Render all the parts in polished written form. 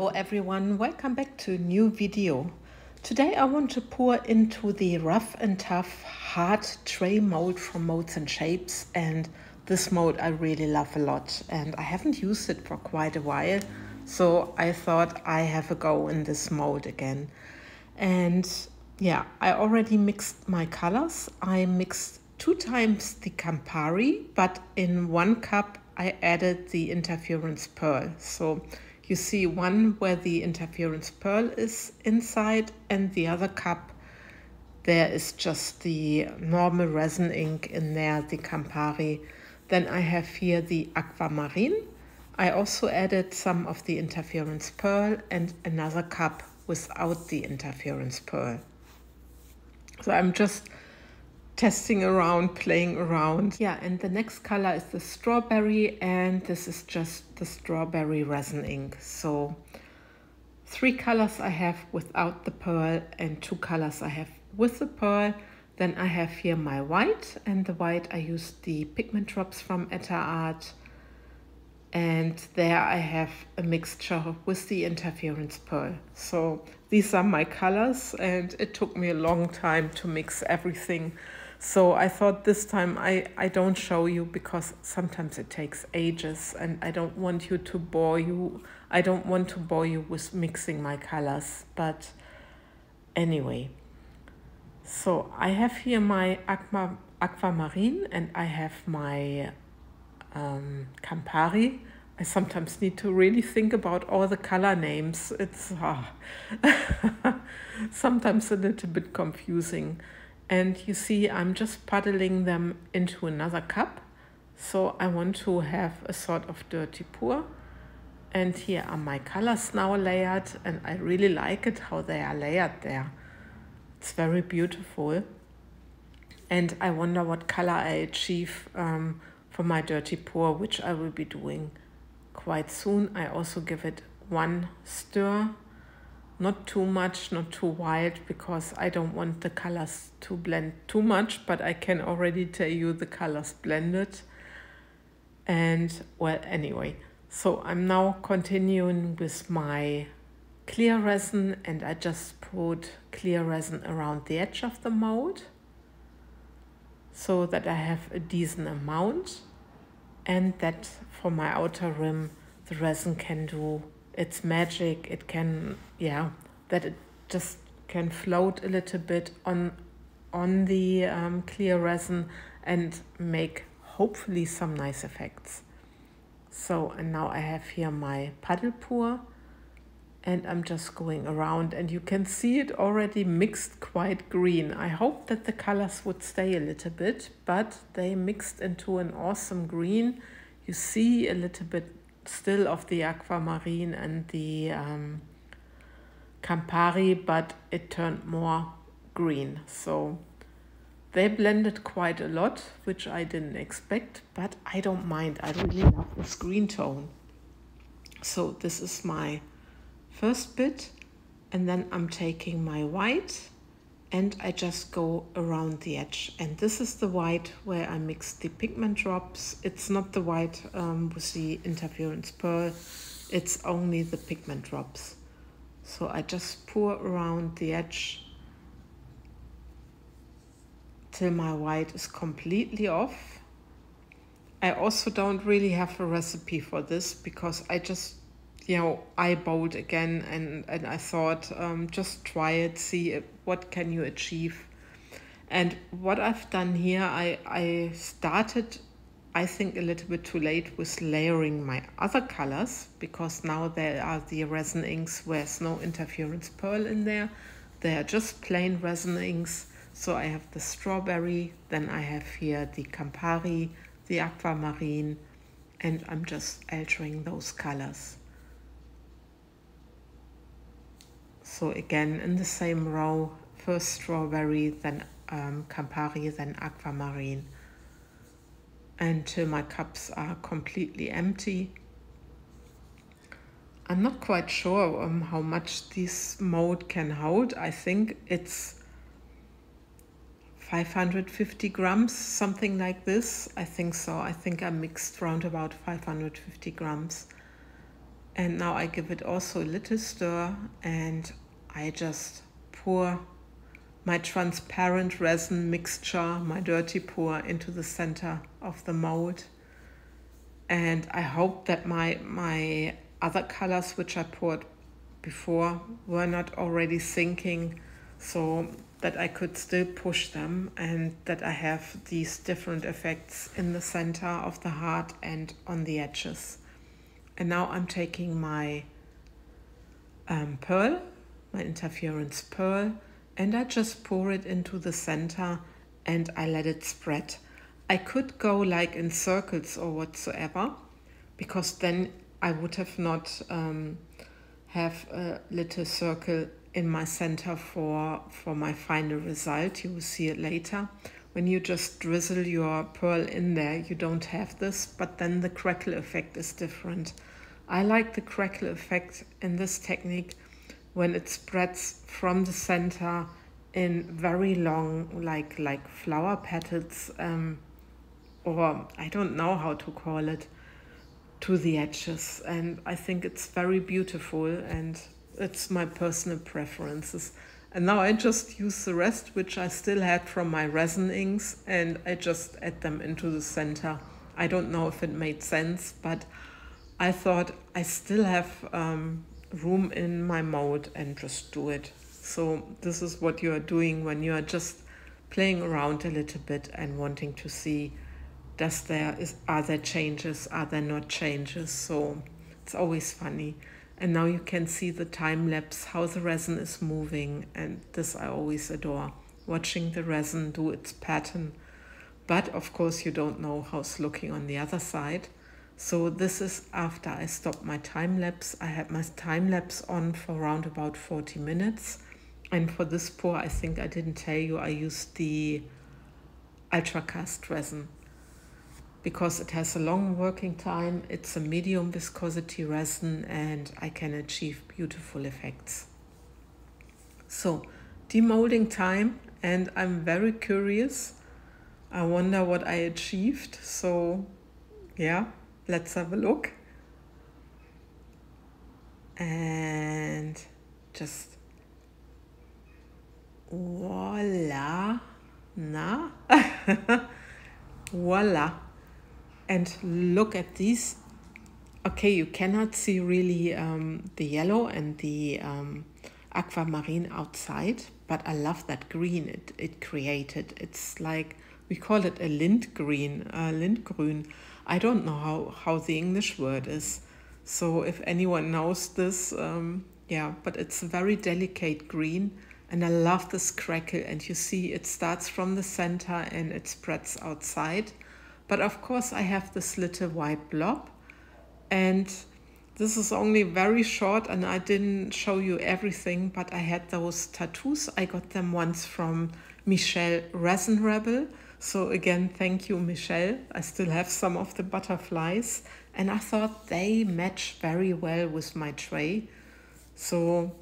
Hello everyone, welcome back to a new video. Today I want to pour into the rough and tough hard tray mold from MoldsandShapes, and this mold I really love a lot and I haven't used it for quite a while, so I thought I have a go in this mold again. And yeah, I already mixed my colors. I mixed 2 times the Campari, but in 1 cup I added the interference pearl. So you see one where the interference pearl is inside, and the other cup there is just the normal resin ink in there, the Campari. Then I have here the aquamarine. I also added some of the interference pearl and another cup without the interference pearl. So I'm just testing around, playing around. Yeah, and the next color is the strawberry, and this is just the strawberry resin ink. So 3 colors I have without the pearl and 2 colors I have with the pearl. Then I have here my white, and the white I used the pigment drops from Etter Art. And there I have a mixture with the interference pearl. So these are my colors, and it took me a long time to mix everything. So I thought this time I don't show you, because sometimes it takes ages and I don't want you to bore you. I don't want to bore you with mixing my colors, but anyway. So I have here my aquamarine and I have my Campari. I sometimes need to really think about all the color names. It's sometimes a little bit confusing. And you see, I'm just puddling them into another cup. So I want to have a sort of dirty pour. And here are my colors now layered, and I really like it how they are layered there. It's very beautiful. And I wonder what color I achieve for my dirty pour, which I will be doing quite soon. I also give it 1 stir, not too much, not too wild, because I don't want the colors to blend too much, but I can already tell you the colors blended. And well, anyway, so I'm now continuing with my clear resin, and I just put clear resin around the edge of the mold so that I have a decent amount, and that for my outer rim the resin can do its magic. It can, yeah, that it just can float a little bit on the clear resin and make hopefully some nice effects. So, and now I have here my puddle pour, and I'm just going around, and you can see it already mixed quite green. I hope that the colors would stay a little bit, but they mixed into an awesome green. You see a little bit still of the aquamarine and the Campari, but it turned more green. So they blended quite a lot, which I didn't expect, but I don't mind. I really love this green tone. So this is my first bit, and then I'm taking my white and I just go around the edge. And this is the white where I mixed the pigment drops. It's not the white with the interference pearl, it's only the pigment drops. So I just pour around the edge till my white is completely off. I also don't really have a recipe for this, because I just, you know, eyeballed again, and I thought, just try it, see what can you achieve. And what I've done here, I started, I think, a little bit too late with layering my other colors, because now there are the resin inks where there's no interference pearl in there. They are just plain resin inks. So I have the strawberry, then I have here the Campari, the aquamarine, and I'm just altering those colors. So again, in the same row, first strawberry, then Campari, then aquamarine, until my cups are completely empty. I'm not quite sure how much this mold can hold. I think it's 550 grams, something like this. I think so. I think I mixed around about 550 grams. And now I give it also a little stir, and I just pour my transparent resin mixture, my dirty pour, into the center of the mold. And I hope that my other colors which I poured before were not already sinking, so that I could still push them and that I have these different effects in the center of the heart and on the edges. And now I'm taking my pearl, my interference pearl, and I just pour it into the center and I let it spread. I could go like in circles or whatsoever, because then I would have not have a little circle in my center for my final result. You will see it later. When you just drizzle your pearl in there, you don't have this, but then the crackle effect is different. I like the crackle effect in this technique when it spreads from the center in very long, like flower petals, or I don't know how to call it, to the edges. And I think it's very beautiful, and it's my personal preferences. And now I just use the rest, which I still had from my resin inks, and I just add them into the center. I don't know if it made sense, but I thought I still have room in my mold and just do it. So this is what you are doing when you are just playing around a little bit and wanting to see, are there changes, are there not changes? So it's always funny. And now you can see the time lapse, how the resin is moving, and this I always adore, watching the resin do its pattern. But of course you don't know how it's looking on the other side. So this is after I stopped my time lapse. I had my time lapse on for around about 40 minutes. And for this pour, I think I didn't tell you, I used the Ultracast resin, because it has a long working time. It's a medium viscosity resin and I can achieve beautiful effects. So demolding time, and I'm very curious. I wonder what I achieved. So yeah, let's have a look. And just voila, na, voila. And look at these. Okay, you cannot see really the yellow and the aquamarine outside, but I love that green it created. It's like, we call it a lint green, lintgrün. I don't know how the English word is. So if anyone knows this, yeah, but it's a very delicate green, and I love this crackle. And you see it starts from the center and it spreads outside. But of course I have this little white blob, and this is only very short and I didn't show you everything, but I had those tattoos. I got them once from Michelle Resin Rebel. So again, thank you, Michelle. I still have some of the butterflies, and I thought they match very well with my tray. So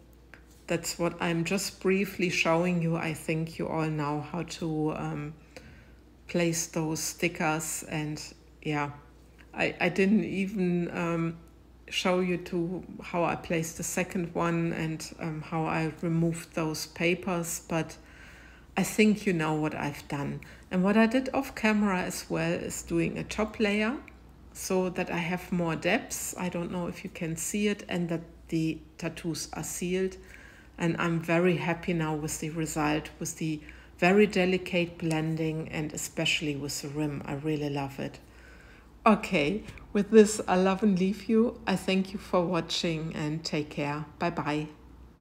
that's what I'm just briefly showing you. I think you all know how to place those stickers. And yeah, I didn't even show you how I placed the second one and how I removed those papers, but I think you know what I've done. And what I did off camera as well is doing a top layer so that I have more depth. I don't know if you can see it, and that the tattoos are sealed. And I'm very happy now with the result, with the very delicate blending, and especially with the rim. I really love it. Okay, with this I love and leave you. I thank you for watching and take care. Bye bye.